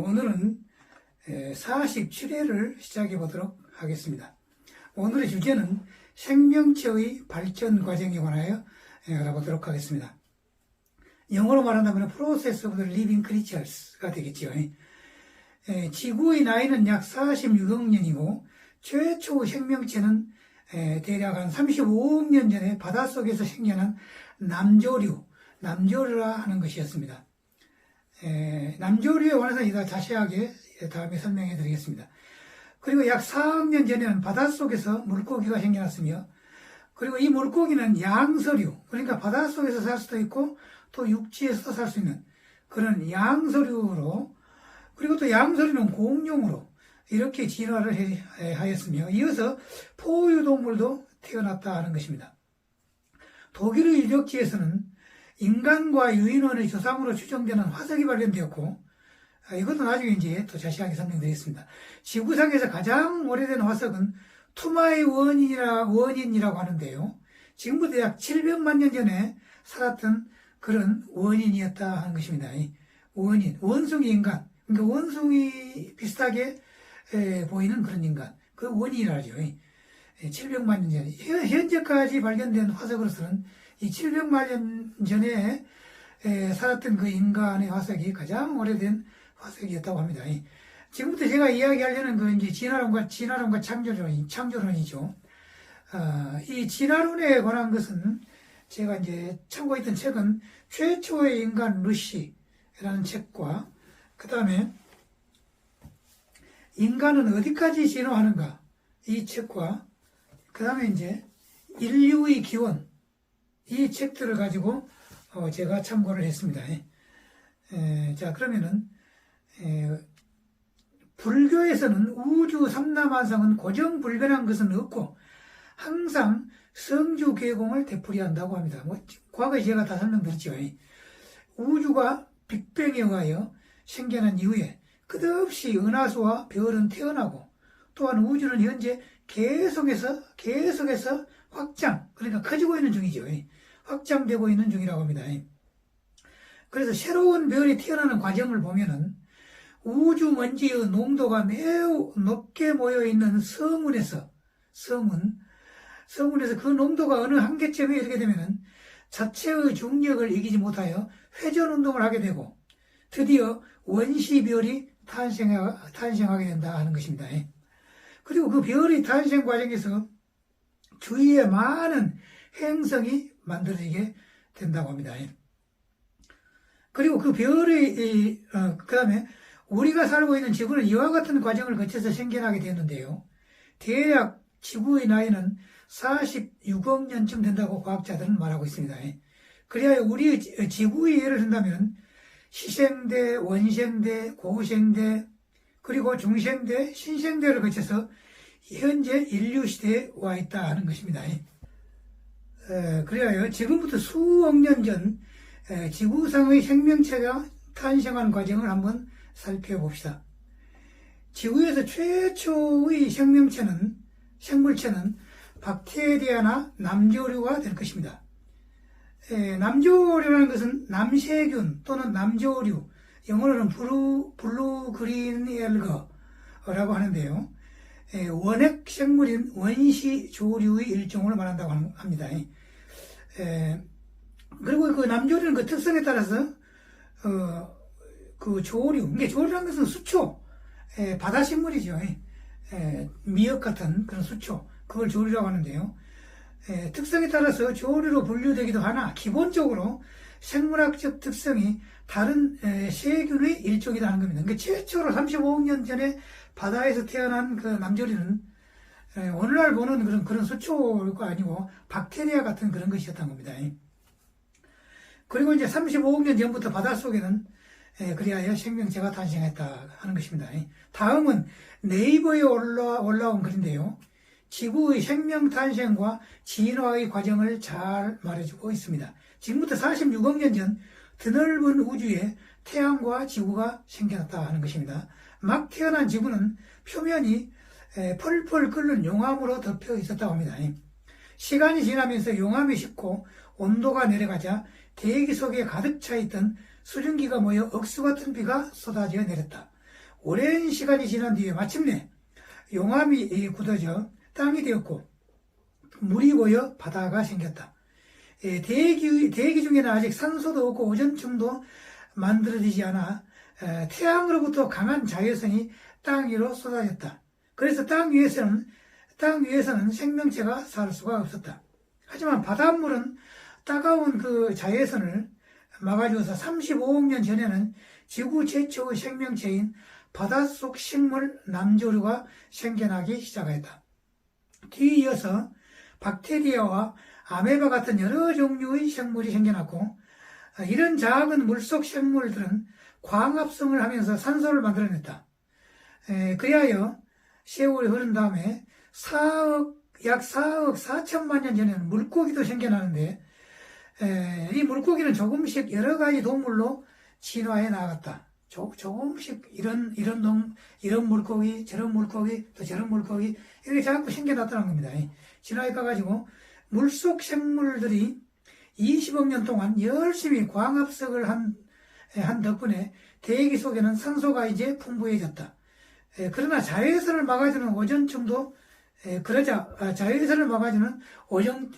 오늘은 47회를 시작해 보도록 하겠습니다. 오늘의 주제는 생명체의 발전 과정에 관하여 알아보도록 하겠습니다. 영어로 말한다면 Process of the Living Creatures가 되겠죠. 지구의 나이는 약 46억 년이고 최초의 생명체는 대략 한 35억 년 전에 바닷속에서 생겨난 남조류라 하는 것이었습니다. 남조류에 관해서 이따 자세하게 다음에 설명해 드리겠습니다. 그리고 약 4억 년 전에는 바닷속에서 물고기가 생겨났으며, 그리고 이 물고기는 양서류, 그러니까 바닷속에서 살 수도 있고 또 육지에서 살 수 있는 그런 양서류로, 그리고 또 양서류는 공룡으로 이렇게 진화를 하였으며, 이어서 포유동물도 태어났다 하는 것입니다. 독일의 유적지에서는 인간과 유인원의 조상으로 추정되는 화석이 발견되었고, 이것도 나중에 이제 또 자세하게 설명드리겠습니다. 지구상에서 가장 오래된 화석은 투마의 원인이라고 하는데요. 지금부터 약 700만 년 전에 살았던 그런 원인이었다 하는 것입니다. 원숭이 인간, 그러니까 원숭이 비슷하게 보이는 그런 인간, 그 원인이라 하죠. 700만 년 전에. 현재까지 발견된 화석으로서는 이 700만 년 전에 살았던 그 인간의 화석이 가장 오래된 화석이었다고 합니다. 지금부터 제가 이야기하려는 그 이제 진화론과 창조론이죠. 이 진화론에 관한 것은 제가 이제 참고했던 책은 최초의 인간 루시라는 책과, 그 다음에 인간은 어디까지 진화하는가 이 책과, 그 다음에 이제 인류의 기원, 이 책들을 가지고 제가 참고를 했습니다. 자, 그러면은 불교에서는 우주 삼라만상은 고정불변한 것은 없고 항상 성주개공을 되풀이한다고 합니다. 과거에 제가 다 설명드렸죠. 우주가 빅뱅에 의하여 생겨난 이후에 끝없이 은하수와 별은 태어나고, 또한 우주는 현재 계속해서 확장, 그러니까 커지고 있는 중이죠. 확장되고 있는 중이라고 합니다. 그래서 새로운 별이 태어나는 과정을 보면은 우주 먼지의 농도가 매우 높게 모여있는 성운에서 그 농도가 어느 한계점에 이르게 되면은 자체의 중력을 이기지 못하여 회전운동을 하게 되고 드디어 원시별이 탄생하게 된다 하는 것입니다. 그리고 그 별의 탄생 과정에서 주위에 많은 행성이 만들어지게 된다고 합니다. 그리고 그 별의, 그 다음에 우리가 살고 있는 지구는 이와 같은 과정을 거쳐서 생겨나게 되었는데요. 대략 지구의 나이는 46억 년쯤 된다고 과학자들은 말하고 있습니다. 그래야 우리 지구의 예를 든다면 시생대, 원생대, 고생대, 그리고 중생대, 신생대를 거쳐서 현재 인류 시대에 와 있다 하는 것입니다. 그래야 지금부터 수억 년 전 지구상의 생명체가 탄생한 과정을 한번 살펴봅시다. 지구에서 최초의 생물체는 박테리아나 남조류가 될 것입니다. 남조류라는 것은 남세균 또는 남조류, 영어로는 블루 그린 엘거라고 하는데요. 원핵 생물인 원시조류의 일종을 말한다고 합니다. 그리고 그 남조류는 그 특성에 따라서 그 조류, 그러니까 조류라는 것은 수초, 바다식물이죠. 미역 같은 그런 수초, 그걸 조류라고 하는데요. 특성에 따라서 조류로 분류되기도 하나 기본적으로 생물학적 특성이 다른 세균의 일종이다 하는 겁니다. 그러니까 최초로 35억 년 전에 바다에서 태어난 그 남조류는 오늘날 보는 그런 수초가 아니고 박테리아 같은 그런 것이었던 겁니다. 그리고 이제 35억 년 전부터 바닷속에는 그리하여 생명체가 탄생했다 하는 것입니다. 다음은 네이버에 올라온 글인데요. 지구의 생명 탄생과 진화의 과정을 잘 말해주고 있습니다. 지금부터 46억 년 전 드넓은 우주에 태양과 지구가 생겨났다 하는 것입니다. 막 태어난 지구는 표면이 펄펄 끓는 용암으로 덮여 있었다고 합니다. 시간이 지나면서 용암이 식고 온도가 내려가자 대기 속에 가득 차 있던 수증기가 모여 억수 같은 비가 쏟아져 내렸다. 오랜 시간이 지난 뒤에 마침내 용암이 굳어져 땅이 되었고 물이 고여 바다가 생겼다. 대기 중에는 아직 산소도 없고 오존층도 만들어지지 않아 태양으로부터 강한 자외선이 땅 위로 쏟아졌다. 그래서 땅 위에서는 생명체가 살 수가 없었다. 하지만 바닷물은 따가운 그 자외선을 막아주어서 35억 년 전에는 지구 최초의 생명체인 바닷속 식물 남조류가 생겨나기 시작했다. 뒤이어서 박테리아와 아메바 같은 여러 종류의 생물이 생겨났고, 이런 작은 물속 생물들은 광합성을 하면서 산소를 만들어냈다. 그리하여 세월이 흐른 다음에 약 4억 4천만 년 전에는 물고기도 생겨나는데, 이 물고기는 조금씩 여러 가지 동물로 진화해 나갔다. 조금씩 이런 물고기, 저런 물고기, 또 저런 물고기, 이렇게 자꾸 생겨났다는 겁니다. 진화해 가가지고 물속 생물들이 20억 년 동안 열심히 광합성을 한 덕분에 대기 속에는 산소가 이제 풍부해졌다. 그러나 자외선을 막아주는 오존층도 자외선을 막아주는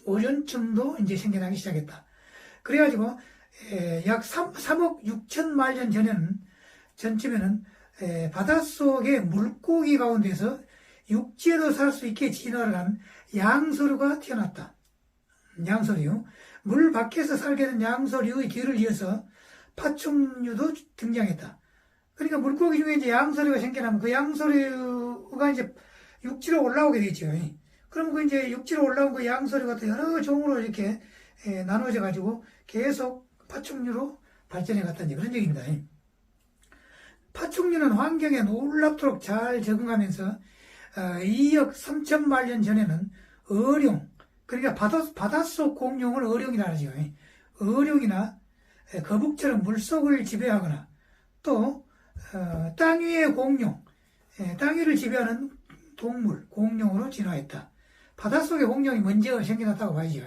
오존층도 이제 생겨나기 시작했다. 그래가지고 약 3억 6천만 년 전쯤에는 바닷속의 물고기 가운데서 육지에도 살 수 있게 진화를 한 양서류가 태어났다. 양서류. 물 밖에서 살게 된 양서류의 뒤를 이어서 파충류도 등장했다. 그러니까 물고기 중에 이제 양서류가 생겨나면 그 양서류가 이제 육지로 올라오게 되죠. 그럼 그 이제 육지로 올라온 그 양서류가 또 여러 종으로 이렇게 나눠져 가지고 계속 파충류로 발전해 갔다는 그런 얘기입니다. 파충류는 환경에 놀랍도록 잘 적응하면서 2억 3천만 년 전에는 어룡, 그러니까 바닷속 공룡을 어룡이라 하죠. 어룡이나 거북처럼 물속을 지배하거나 또 땅 위의 공룡, 땅 위를 지배하는 동물, 공룡으로 진화했다. 바닷속의 공룡이 먼저 생겨났다고 봐야죠.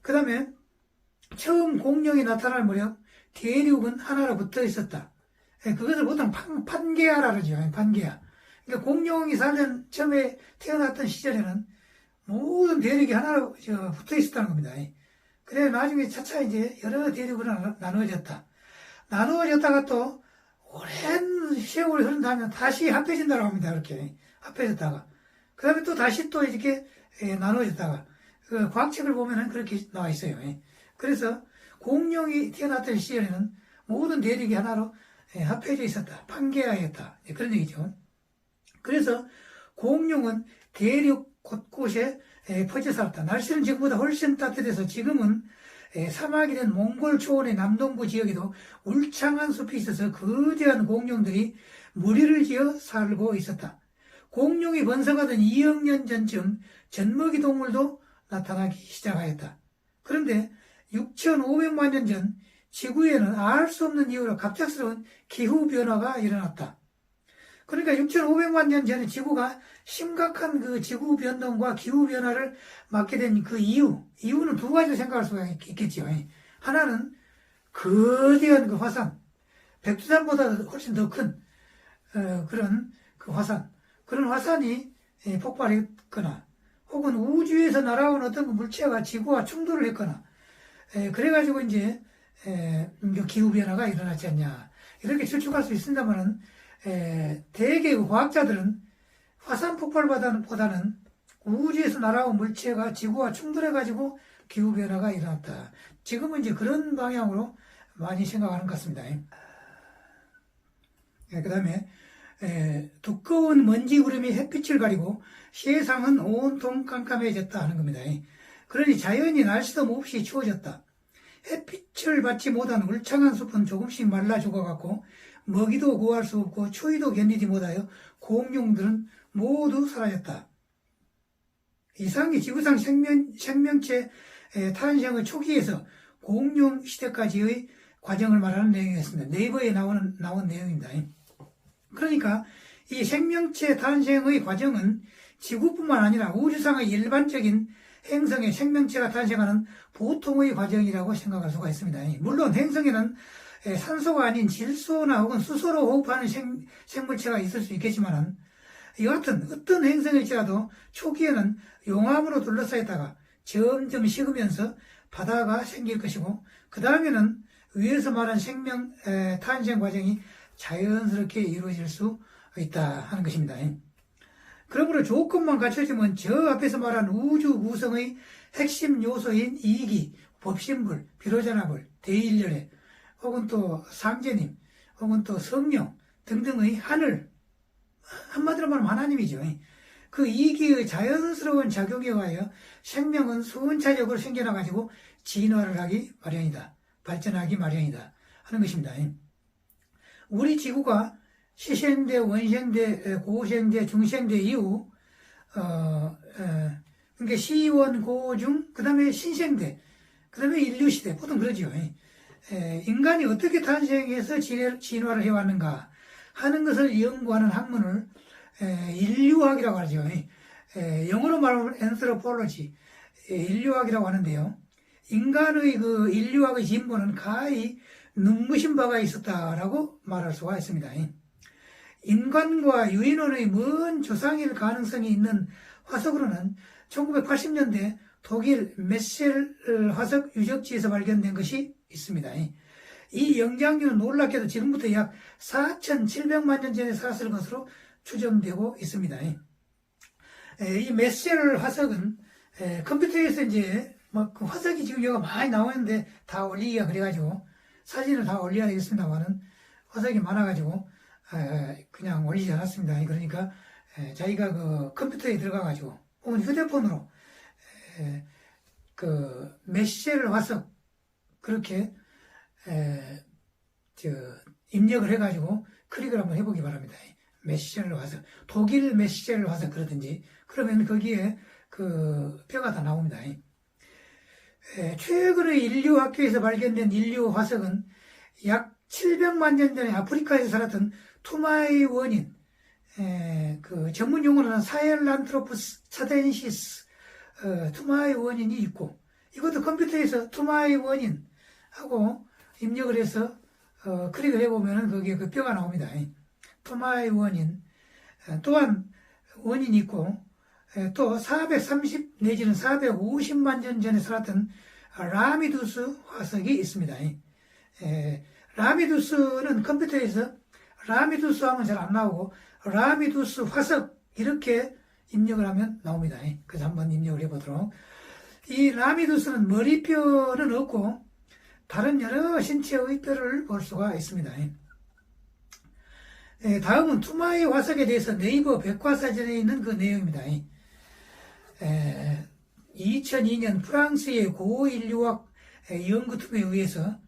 그 다음에 처음 공룡이 나타날 무렵 대륙은 하나로 붙어 있었다. 그것을 보통 판게아라 그러죠. 판게아. 그러니까 공룡이 살던 처음에 태어났던 시절에는 모든 대륙이 하나로 붙어 있었다는 겁니다. 그래 나중에 차차 이제 여러 대륙으로 나누어졌다. 나누어졌다가 또 오랜 세월이 흐른 다음에 다시 합해진다고 합니다. 이렇게 합해졌다가 그 다음에 또 다시 또 이렇게 나누어졌다가 그 과학책을 보면은 그렇게 나와 있어요. 그래서 공룡이 태어났던 시절에는 모든 대륙이 하나로 합해져 있었다. 판게아였다. 그런 얘기죠. 그래서 공룡은 대륙 곳곳에 퍼져 살았다. 날씨는 지금보다 훨씬 따뜻해서 지금은 사막이 된 몽골 초원의 남동부 지역에도 울창한 숲이 있어서 거대한 공룡들이 무리를 지어 살고 있었다. 공룡이 번성하던 2억 년 전쯤 젖먹이 동물도 나타나기 시작하였다. 그런데 6,500만 년 전 지구에는 알 수 없는 이유로 갑작스러운 기후변화가 일어났다. 그러니까 6,500만 년 전에 지구가 심각한 그 지구변동과 기후변화를 맞게 된 그 이유는 두 가지로 생각할 수가 있겠죠. 하나는 거대한 그 화산, 백두산보다 훨씬 더 큰 그런 그 화산, 그런 화산이 폭발했거나 혹은 우주에서 날아온 어떤 그 물체가 지구와 충돌을 했거나 그래가지고 이제 기후변화가 일어났지 않냐 이렇게 추측할 수 있습니다만은 대개 과학자들은 화산 폭발보다는 우주에서 날아온 물체가 지구와 충돌해가지고 기후변화가 일어났다. 지금은 이제 그런 방향으로 많이 생각하는 것 같습니다. 그 다음에 두꺼운 먼지 구름이 햇빛을 가리고 세상은 온통 깜깜해졌다 하는 겁니다. 그러니 자연이 날씨도 몹시 추워졌다. 햇빛을 받지 못한 울창한 숲은 조금씩 말라 죽어갔고 먹이도 구할 수 없고 추위도 견디지 못하여 공룡들은 모두 사라졌다. 이상이 지구상 생명체 탄생의 초기에서 공룡 시대까지의 과정을 말하는 내용이었습니다. 네이버에 나온 내용입니다. 그러니까 이 생명체 탄생의 과정은 지구뿐만 아니라 우주상의 일반적인 행성에 생명체가 탄생하는 보통의 과정이라고 생각할 수가 있습니다. 물론 행성에는 산소가 아닌 질소나 혹은 수소로 호흡하는 생물체가 있을 수 있겠지만은, 여하튼 어떤 행성일지라도 초기에는 용암으로 둘러싸였다가 점점 식으면서 바다가 생길 것이고, 그 다음에는 위에서 말한 생명 탄생 과정이 자연스럽게 이루어질 수 있다 하는 것입니다. 그러므로 조건만 갖춰지면 저 앞에서 말한 우주 구성의 핵심 요소인 이기, 법신불, 비로자나불, 대일열애, 혹은 또 상제님, 혹은 또 성령 등등의 하늘, 한마디로 말하면 하나님이죠. 그 이기의 자연스러운 작용에 의하여 생명은 순차적으로 생겨나가지고 진화를 하기 마련이다. 발전하기 마련이다 하는 것입니다. 우리 지구가 시생대, 원생대, 고생대, 중생대 이후 그러니까 시원, 고중, 그 다음에 신생대, 그 다음에 인류시대, 보통 그러죠. 인간이 어떻게 탄생해서 진화를 해왔는가 하는 것을 연구하는 학문을 인류학이라고 하죠. 영어로 말하면 anthropology, 인류학이라고 하는데요. 인간의 그 인류학의 진보는 가히 눈부신 바가 있었다라고 말할 수가 있습니다. 인간과 유인원의 먼 조상일 가능성이 있는 화석으로는 1980년대 독일 메셀 화석 유적지에서 발견된 것이 있습니다. 이 영장류는 놀랍게도 지금부터 약 4,700만 년 전에 살았을 것으로 추정되고 있습니다. 이 메셀 화석은 컴퓨터에서 이제 그 화석이 지금 여기가 많이 나오는데 다 올리기가 그래가지고 사진을 다 올려야 되겠습니다만은 화석이 많아가지고 그냥 올리지 않았습니다. 그러니까 자기가 그 컴퓨터에 들어가가지고 혹은 휴대폰으로 그 메셀 화석 그렇게 입력을 해가지고 클릭을 한번 해보기 바랍니다. 메셀 화석, 독일 메셀 화석 그러든지 그러면 거기에 그 뼈가 다 나옵니다. 최근의 인류 학교에서 발견된 인류 화석은 약 700만 년 전에 아프리카에서 살았던 투마의 원인, 그 전문 용어로는 사헬란트로푸스 차덴시스, 투마의 원인이 있고, 이것도 컴퓨터에서 투마의 원인 하고 입력을 해서 클릭을 해보면 거기에 그 뼈가 나옵니다. 투마의 원인, 또한 원인이 있고, 또 430 내지는 450만 년 전에 살았던 라미두스 화석이 있습니다. 라미두스는 컴퓨터에서 라미두스 하면 잘 안 나오고 라미두스 화석 이렇게 입력을 하면 나옵니다. 그래서 한번 입력을 해보도록. 이 라미두스는 머리뼈는 없고 다른 여러 신체의 뼈를 볼 수가 있습니다. 다음은 투마의 화석에 대해서 네이버 백과사전에 있는 그 내용입니다. 2002년 프랑스의 고인류학 연구팀에 의해서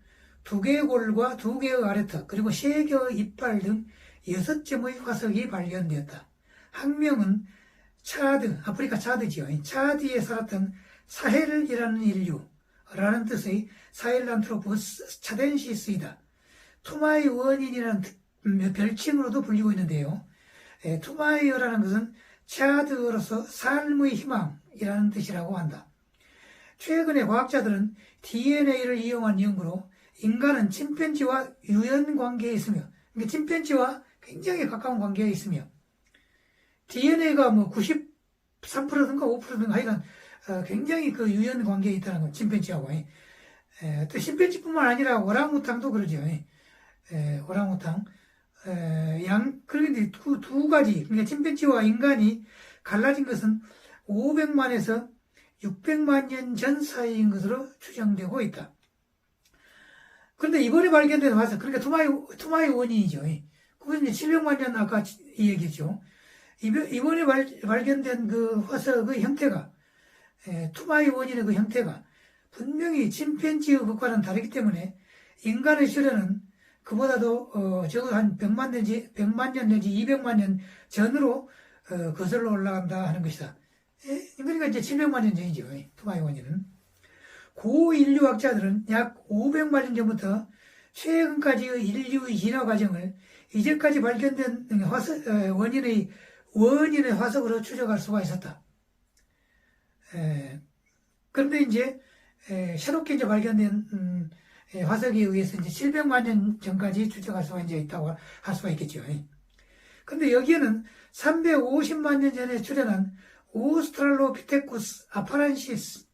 2개골과 2개의 아래턱 그리고 3개의 이빨 등 6점의 화석이 발견되었다. 학명은 차드, 아프리카 차드지요. 차드에 살았던 사헬이라는 인류라는 뜻의 사헬란트로푸스 차덴시스이다. 투마의 원인이라는 별칭으로도 불리고 있는데요. 투마이어라는 것은 차드어로서 삶의 희망이라는 뜻이라고 한다. 최근에 과학자들은 DNA를 이용한 연구로 인간은 침팬지와 유연 관계에 있으며, 그러니까 침팬지와 굉장히 가까운 관계에 있으며, DNA가 뭐 93%든가 5%든가 하여간 굉장히 그 유연 관계에 있다는 건 침팬지하고. 또 침팬지뿐만 아니라 오랑우탕도 그러죠. 오랑우탕. 그런데 두 가지, 그러니까 침팬지와 인간이 갈라진 것은 500만에서 600만 년 전 사이인 것으로 추정되고 있다. 그런데 이번에 발견된 화석, 그러니까 투마의 원인이죠. 그건 이제 700만 년 아까 이 얘기했죠. 이번에 발견된 그 화석의 형태가, 투마의 원인의 그 형태가 분명히 침팬지의 것과는 다르기 때문에 인간의 시련은 그보다도 적어도 한 100만 내지 200만 년 전으로 거슬러 올라간다 하는 것이다. 그러니까 이제 700만 년 전이죠. 투마의 원인은. 고인류학자들은 약 500만 년 전부터 최근까지의 인류의 진화 과정을 이제까지 발견된 원인의 화석으로 추적할 수가 있었다. 그런데 이제 새롭게 이제 발견된 화석에 의해서 이제 700만 년 전까지 추적할 수가 이제 있다고 할 수가 있겠죠. 근데 여기에는 350만 년 전에 출현한 오스트랄로피테쿠스 아파렌시스,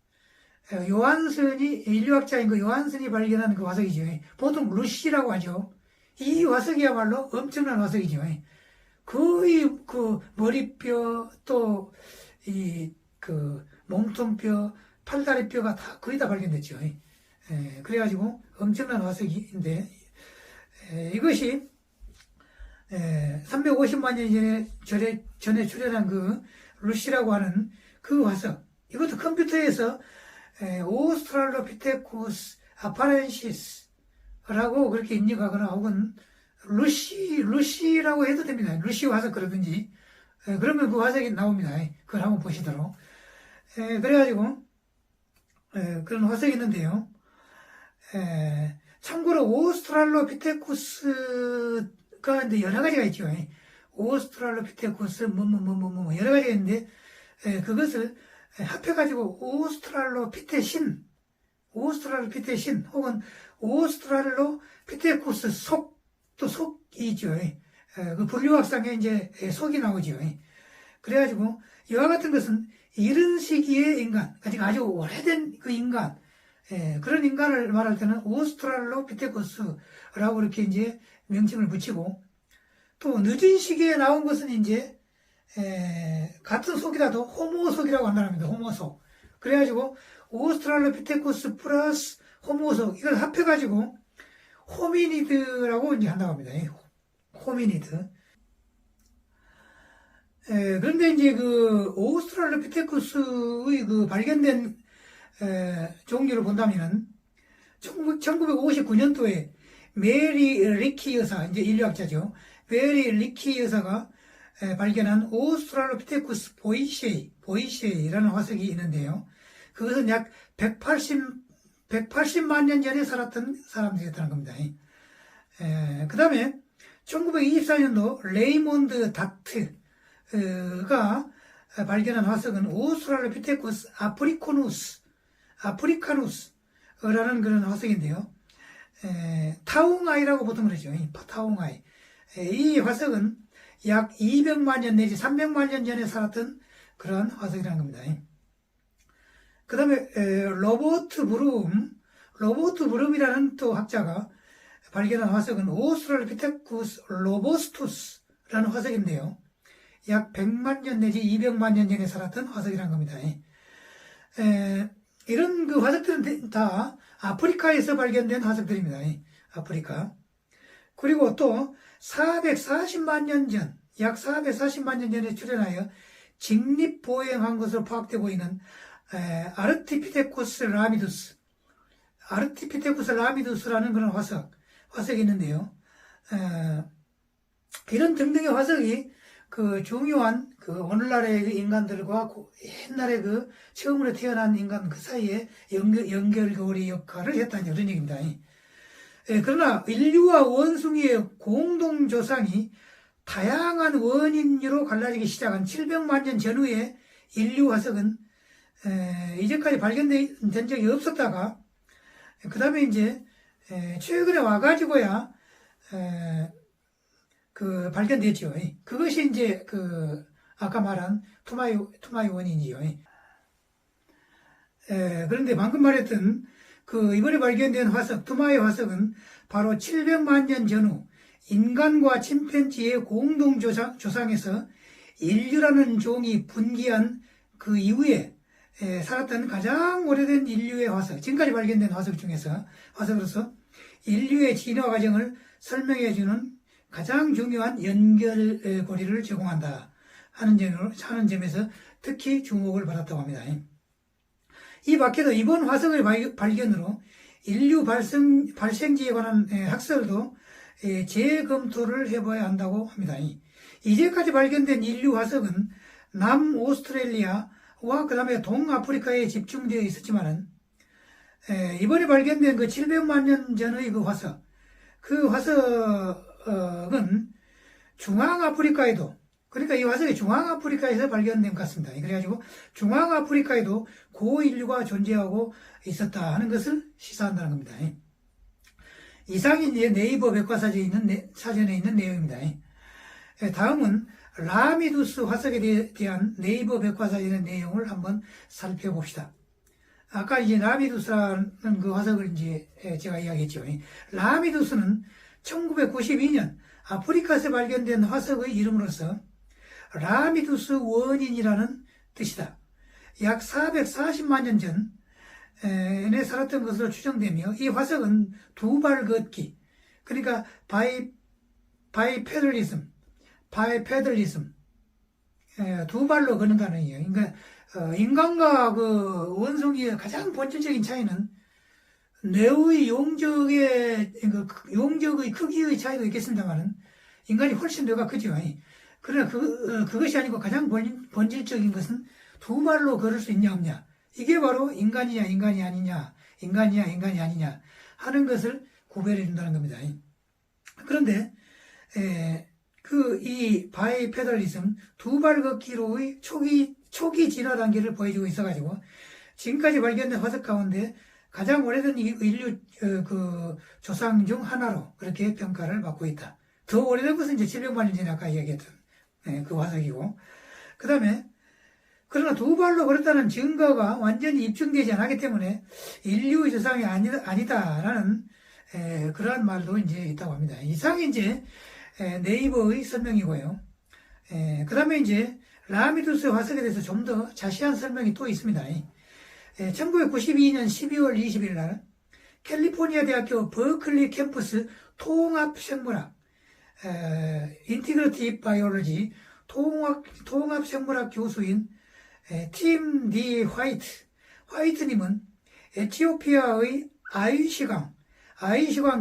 요한슨이, 인류학자인 그 요한슨이 발견한 그 화석이죠. 보통 루시라고 하죠. 이 화석이야말로 엄청난 화석이죠. 거의 그 머리뼈, 또 그 몸통뼈, 팔다리뼈가 다 거의 다 발견됐죠. 그래가지고 엄청난 화석인데, 이것이 350만 년 전에 출현한 그 루시라고 하는 그 화석, 이것도 컴퓨터에서 오스트랄로피테쿠스 아파렌시스라고 그렇게 입력하거나 혹은 루시라고 해도 됩니다. 루시 화석 그러든지. 그러면 그 화석이 나옵니다. 그걸 한번 보시도록. 그래가지고 그런 화석이 있는데요. 참고로 오스트랄로피테쿠스가 이제 여러 가지가 있죠. 오스트랄로피테쿠스 여러 가지가 있는데 그것을 합해가지고 오스트랄로피테신 혹은 오스트랄로피테쿠스 또 속이죠. 그 분류학상에 이제 속이 나오죠. 그래가지고 이와 같은 것은 이른 시기의 인간, 아주 오래된 그 인간, 그런 인간을 말할 때는 오스트랄로피테쿠스라고 이렇게 이제 명칭을 붙이고, 또 늦은 시기에 나온 것은 이제 같은 속이라도 호모속이라고 한다는 겁니다. 호모속. 그래가지고 오스트랄로피테쿠스 플러스 호모속, 이걸 합해가지고 호미니드라고 이제 한다고 합니다. 호미니드. 그런데 이제 그 오스트랄로피테쿠스의 그 발견된 종류를 본다면은 1959년도에 메리 리키 여사, 이제 인류학자죠. 메리 리키 여사가 발견한 오스트랄로피테쿠스 보이쉐이라는 화석이 있는데요. 그것은 약 180만 년 전에 살았던 사람들이었다는 겁니다. 그 다음에 1924년도 레이몬드 다트가 발견한 화석은 오스트랄로피테쿠스 아프리카누스라는 그런 화석인데요. 타웅아이라고 보통 그러죠. 타웅아이. 이 화석은 약 200만 년 내지 300만 년 전에 살았던 그런 화석이라는 겁니다. 그 다음에 로버트 브룸이라는 또 학자가 발견한 화석은 오스트랄로피테쿠스 로버스투스라는 화석인데요. 약 100만 년 내지 200만 년 전에 살았던 화석이라는 겁니다. 이런 그 화석들은 다 아프리카에서 발견된 화석들입니다. 아프리카. 그리고 또 440만 년 전, 약 440만 년 전에 출현하여 직립보행한 것으로 파악되고 있는 아르티피테쿠스 라미두스라는 그런 화석이 있는데요. 이런 등등의 화석이 그 중요한 그 오늘날의 그 인간들과 옛날에 그 처음으로 태어난 인간 그 사이에 연결고리 역할을 했다는 그런 얘기입니다. 그러나 인류와 원숭이의 공동 조상이 다양한 원인으로 갈라지기 시작한 700만 년 전후의 인류 화석은 이제까지 발견된 적이 없었다가 그 다음에 이제 최근에 와가지고야 그 발견됐죠. 그것이 이제 그 아까 말한 투마이 원인이죠. 그런데 방금 말했던 그 이번에 발견된 화석, 투마이 화석은 바로 700만 년 전후 인간과 침팬지의 공동 조상에서 인류라는 종이 분기한 그 이후에 살았던 가장 오래된 인류의 화석, 지금까지 발견된 화석 중에서 화석으로서 인류의 진화 과정을 설명해주는 가장 중요한 연결고리를 제공한다 하는 점에서 특히 주목을 받았다고 합니다. 이 밖에도 이번 화석의 발견으로 인류 발생지에 관한 학설도 재검토를 해봐야 한다고 합니다. 이제까지 발견된 인류 화석은 남오스트레일리아와 그 다음에 동아프리카에 집중되어 있었지만은 이번에 발견된 그 700만 년 전의 그 화석은 중앙아프리카에도, 그러니까 이 화석이 중앙아프리카에서 발견된 것 같습니다. 그래가지고 중앙아프리카에도 고인류가 존재하고 있었다 하는 것을 시사한다는 겁니다. 이상이 이제 네이버 사전에 있는 내용입니다. 다음은 라미두스 화석에 대한 네이버 백과사전의 내용을 한번 살펴봅시다. 아까 이제 라미두스라는 그 화석을 이제 제가 이야기했죠. 라미두스는 1992년 아프리카에서 발견된 화석의 이름으로서 라미두스 원인이라는 뜻이다. 약 440만 년 전에 살았던 것으로 추정되며 이 화석은 두 발 걷기, 그러니까 바이페들리즘, 두 발로 걷는다는 얘기예요. 그러니까 인간과 그 원숭이의 가장 본질적인 차이는 뇌의 용적의 크기의 차이도 있겠습니다만은 인간이 훨씬 뇌가 크죠. 그러나 그것이 아니고 가장 본질적인 것은 두 발로 걸을 수 있냐 없냐, 이게 바로 인간이 아니냐 하는 것을 구별해 준다는 겁니다. 그런데 이 바이페달리즘, 두 발 걷기로의 초기 진화 단계를 보여주고 있어가지고 지금까지 발견된 화석 가운데 가장 오래된 인류 조상 중 하나로 그렇게 평가를 받고 있다. 더 오래된 것은 이제 700만 년 전에 아까 이야기했던 그 화석이고, 그 다음에 그러나 두 발로 걸었다는 증거가 완전히 입증되지 않았기 때문에 인류의 조상이 아니다라는 그러한 말도 이제 있다고 합니다. 이상이 이제 네이버의 설명이고요. 그 다음에 이제 라미두스 화석에 대해서 좀 더 자세한 설명이 또 있습니다. 1992년 12월 20일 날 캘리포니아 대학교 버클리 캠퍼스 통합생물학 인티그레티브 바이올로지 통합생물학 교수인 팀 디 화이트님은 에티오피아의 아이시강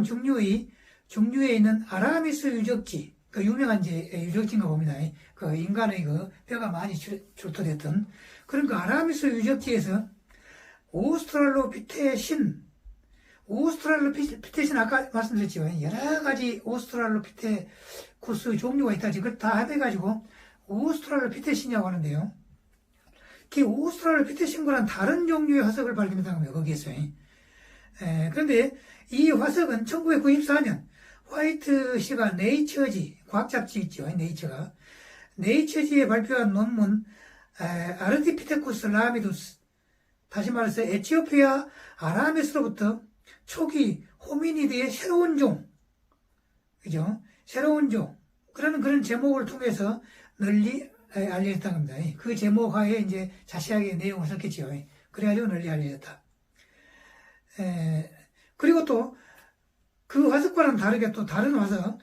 중류에 있는 아라미스 유적지, 그 유명한 이제 유적지인가 봅니다. 그 인간의 그 뼈가 많이 출토됐던 그런 그 아라미스 유적지에서 오스트랄로피테신 아까 말씀드렸죠. 여러 가지 오스트랄로피테쿠스 종류가 있다. 그걸 다 합해가지고 오스트랄로피테신이라고 하는데요. 그 오스트랄로피테신과는 다른 종류의 화석을 발견했다는 겁니다. 거기에서. 그런데 이 화석은 1994년 화이트 씨가 네이처지, 과학 잡지 있죠. 네이처지에 발표한 논문 아르디피테쿠스 라미두스, 다시 말해서 에티오피아 아라메스로부터 초기 호미니드의 새로운 종, 그죠? 새로운 종. 그런 제목을 통해서 널리 알려졌다는 겁니다. 그 제목 하에 이제 자세하게 내용을 썼겠죠. 그래가지고 널리 알려졌다. 그리고 또 그 화석과는 다르게 또 다른 화석,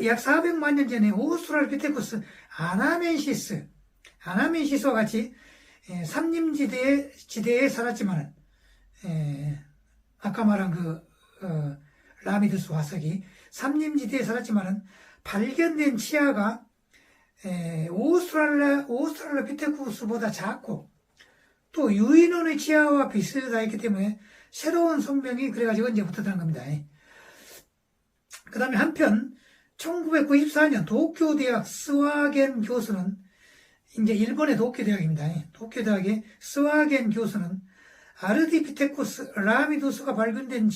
약 400만 년 전에 오스트랄로피테쿠스 아나멘시스와 같이 삼림지대에 살았지만은 아까 말한 라미두스 화석이 삼림지대에 살았지만은 발견된 치아가 오스트랄로피테쿠스보다 작고 또 유인원의 치아와 비슷하기 때문에 새로운 성명이 그래가지고 이제 붙었다는 겁니다. 그 다음에 한편 1994년 도쿄대학 스와겐 교수는, 이제 일본의 도쿄대학입니다. 도쿄대학의 스와겐 교수는 아르디피테쿠스 라미두스가 발견된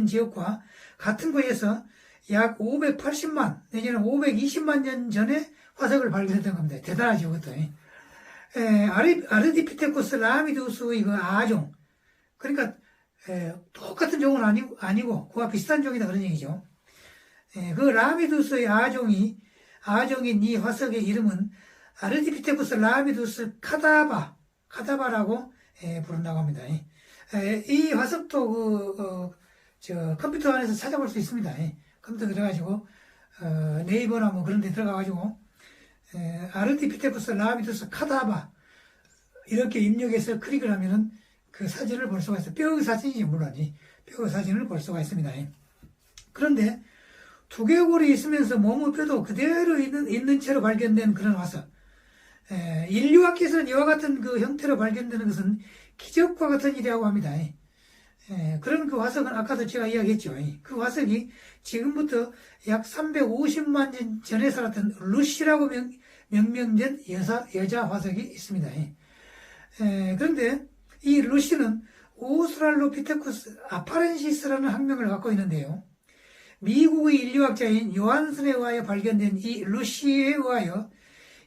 지역과 같은 곳에서 약 580만 내지는 520만 년 전에 화석을 발견했던 겁니다. 대단하죠, 그것도. 아르디피테쿠스 라미두스의 그 아종, 그러니까 똑같은 종은 아니고 그와 비슷한 종이다 그런 얘기죠. 그 라미두스의 아종인 이 화석의 이름은 아르디피테쿠스 라미두스 카다바라고 부른다고 합니다. 이 화석도 컴퓨터 안에서 찾아볼 수 있습니다. 컴퓨터 들어가지고 네이버나 뭐 그런 데 들어가가지고 아르디피테쿠스 라미두스 카다바 이렇게 입력해서 클릭을 하면은 그 사진을 볼 수가 있어요. 뼈 사진이지 물론 뼈 사진을 볼 수가 있습니다. 그런데 두개골이 있으면서 몸의 뼈도 그대로 있는 채로 발견된 그런 화석. 인류학계에서는 이와 같은 그 형태로 발견되는 것은 기적과 같은 일이라고 합니다. 그런 그 화석은 아까도 제가 이야기했죠. 그 화석이 지금부터 약 350만 년 전에 살았던 루시라고 명명된 여자 화석이 있습니다. 그런데 이 루시는 오스트랄로피테쿠스 아파렌시스라는 학명을 갖고 있는데요. 미국의 인류학자인 요한슨에 의하여 발견된 이 루시에 의하여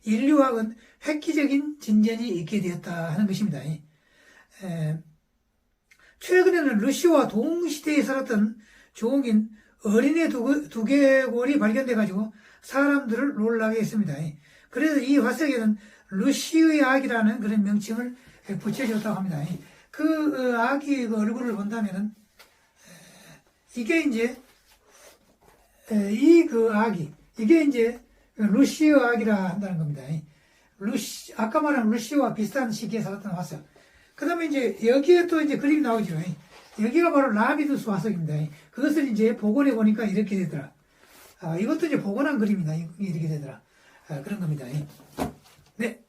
인류학은 획기적인 진전이 있게 되었다 하는 것입니다. 최근에는 루시와 동시대에 살았던 종인 어린애 두개골이 발견돼가지고 사람들을 놀라게 했습니다. 그래서 이 화석에는 루시의 악이라는 그런 명칭을 붙여줬다고 합니다. 그 아기 그 얼굴을 본다면은 이게 이제 이 그 아기 이게 이제 루시의 악이라 한다는 겁니다. 아까 말한 루시와 비슷한 시기에 살았던 화석. 그 다음에 이제 여기에 또 이제 그림이 나오죠. 여기가 바로 라미두스 화석입니다. 그것을 이제 복원해 보니까 이렇게 되더라. 이것도 이제 복원한 그림이다. 이렇게 되더라. 그런 겁니다. 네.